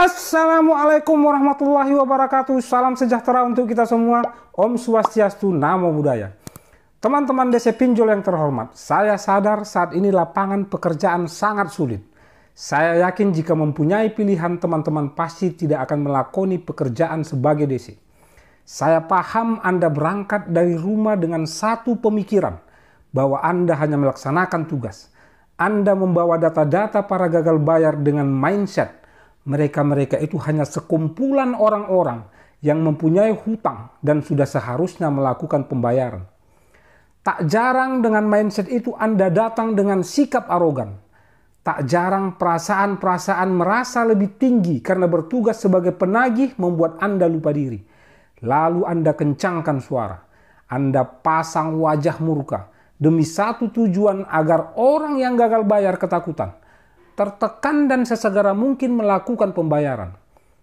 Assalamualaikum warahmatullahi wabarakatuh. Salam sejahtera untuk kita semua. Om Swastiastu, Namo Buddhaya. Teman-teman DC Pinjol yang terhormat, saya sadar saat ini lapangan pekerjaan sangat sulit. Saya yakin jika mempunyai pilihan, teman-teman pasti tidak akan melakoni pekerjaan sebagai DC. Saya paham Anda berangkat dari rumah dengan satu pemikiran, bahwa Anda hanya melaksanakan tugas. Anda membawa data-data para gagal bayar dengan mindset mereka itu hanya sekumpulan orang-orang yang mempunyai hutang dan sudah seharusnya melakukan pembayaran. Tak jarang dengan mindset itu Anda datang dengan sikap arogan. Tak jarang perasaan-perasaan merasa lebih tinggi karena bertugas sebagai penagih membuat Anda lupa diri. Lalu Anda kencangkan suara. Anda pasang wajah murka demi satu tujuan agar orang yang gagal bayar ketakutan, tertekan dan sesegera mungkin melakukan pembayaran.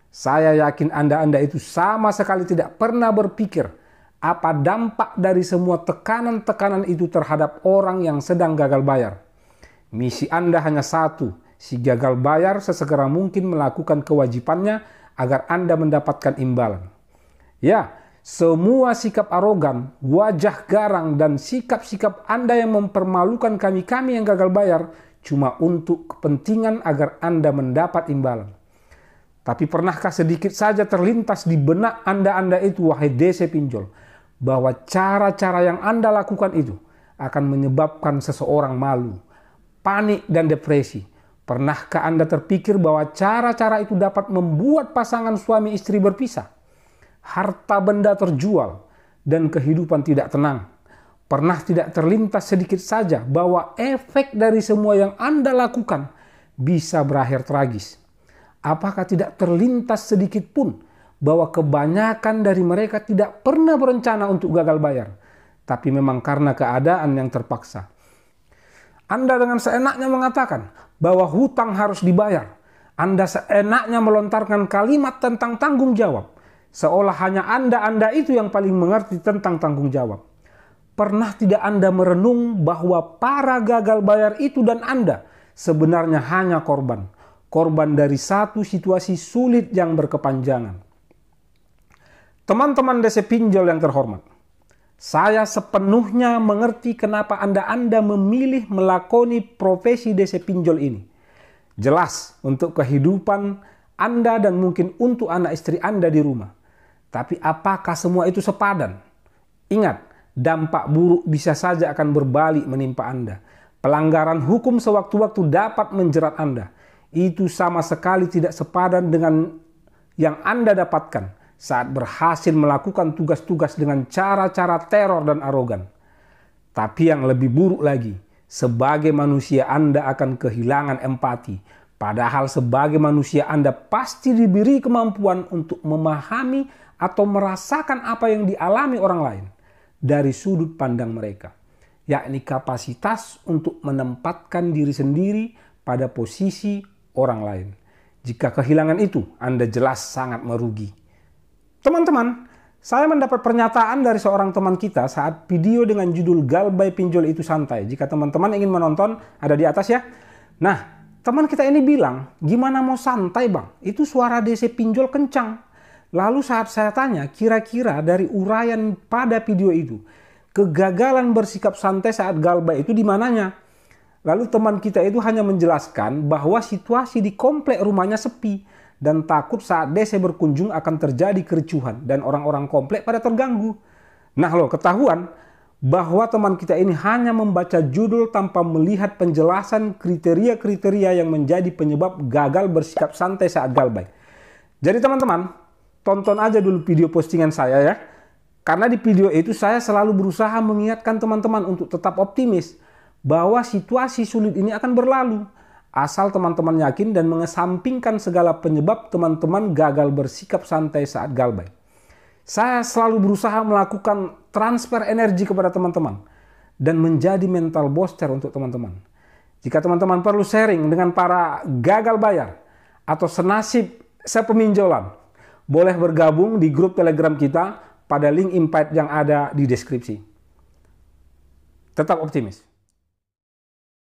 Saya yakin Anda itu sama sekali tidak pernah berpikir apa dampak dari semua tekanan-tekanan itu terhadap orang yang sedang gagal bayar. Misi Anda hanya satu, si gagal bayar sesegera mungkin melakukan kewajibannya agar Anda mendapatkan imbalan. Ya, semua sikap arogan, wajah garang, dan sikap-sikap Anda yang mempermalukan kami-kami yang gagal bayar cuma untuk kepentingan agar Anda mendapat imbalan. Tapi pernahkah sedikit saja terlintas di benak Anda itu, wahai DC Pinjol, bahwa cara-cara yang Anda lakukan itu akan menyebabkan seseorang malu, panik, dan depresi? Pernahkah Anda terpikir bahwa cara-cara itu dapat membuat pasangan suami istri berpisah, harta benda terjual, dan kehidupan tidak tenang? Pernah tidak terlintas sedikit saja bahwa efek dari semua yang Anda lakukan bisa berakhir tragis? Apakah tidak terlintas sedikit pun bahwa kebanyakan dari mereka tidak pernah berencana untuk gagal bayar, tapi memang karena keadaan yang terpaksa? Anda dengan seenaknya mengatakan bahwa hutang harus dibayar. Anda seenaknya melontarkan kalimat tentang tanggung jawab, seolah hanya Anda itu yang paling mengerti tentang tanggung jawab. Pernah tidak Anda merenung bahwa para gagal bayar itu dan Anda sebenarnya hanya korban dari satu situasi sulit yang berkepanjangan? Teman-teman DC Pinjol yang terhormat, saya sepenuhnya mengerti kenapa Anda memilih melakoni profesi DC Pinjol ini. Jelas untuk kehidupan Anda dan mungkin untuk anak istri Anda di rumah. Tapi apakah semua itu sepadan? Ingat, dampak buruk bisa saja akan berbalik menimpa Anda. Pelanggaran hukum sewaktu-waktu dapat menjerat Anda. Itu sama sekali tidak sepadan dengan yang Anda dapatkan saat berhasil melakukan tugas-tugas dengan cara-cara teror dan arogan. Tapi yang lebih buruk lagi, sebagai manusia Anda akan kehilangan empati. Padahal sebagai manusia Anda pasti diberi kemampuan untuk memahami atau merasakan apa yang dialami orang lain dari sudut pandang mereka, yakni kapasitas untuk menempatkan diri sendiri pada posisi orang lain. Jika kehilangan itu, Anda jelas sangat merugi. Teman-teman, saya mendapat pernyataan dari seorang teman kita saat video dengan judul Galbay Pinjol itu santai. Jika teman-teman ingin menonton, ada di atas ya. Nah, teman kita ini bilang, gimana mau santai bang? Itu suara DC Pinjol kencang. Lalu saat saya tanya, kira-kira dari uraian pada video itu, kegagalan bersikap santai saat galbay itu di mananya? Lalu teman kita itu hanya menjelaskan bahwa situasi di komplek rumahnya sepi dan takut saat DC berkunjung akan terjadi kericuhan dan orang-orang komplek pada terganggu. Nah loh, ketahuan bahwa teman kita ini hanya membaca judul tanpa melihat penjelasan kriteria-kriteria yang menjadi penyebab gagal bersikap santai saat galbay. Jadi teman-teman, tonton aja dulu video postingan saya ya. Karena di video itu saya selalu berusaha mengingatkan teman-teman untuk tetap optimis bahwa situasi sulit ini akan berlalu. Asal teman-teman yakin dan mengesampingkan segala penyebab teman-teman gagal bersikap santai saat galbay. Saya selalu berusaha melakukan transfer energi kepada teman-teman dan menjadi mental booster untuk teman-teman. Jika teman-teman perlu sharing dengan para gagal bayar atau senasib sepeminjolan, boleh bergabung di grup Telegram kita pada link invite yang ada di deskripsi. Tetap optimis.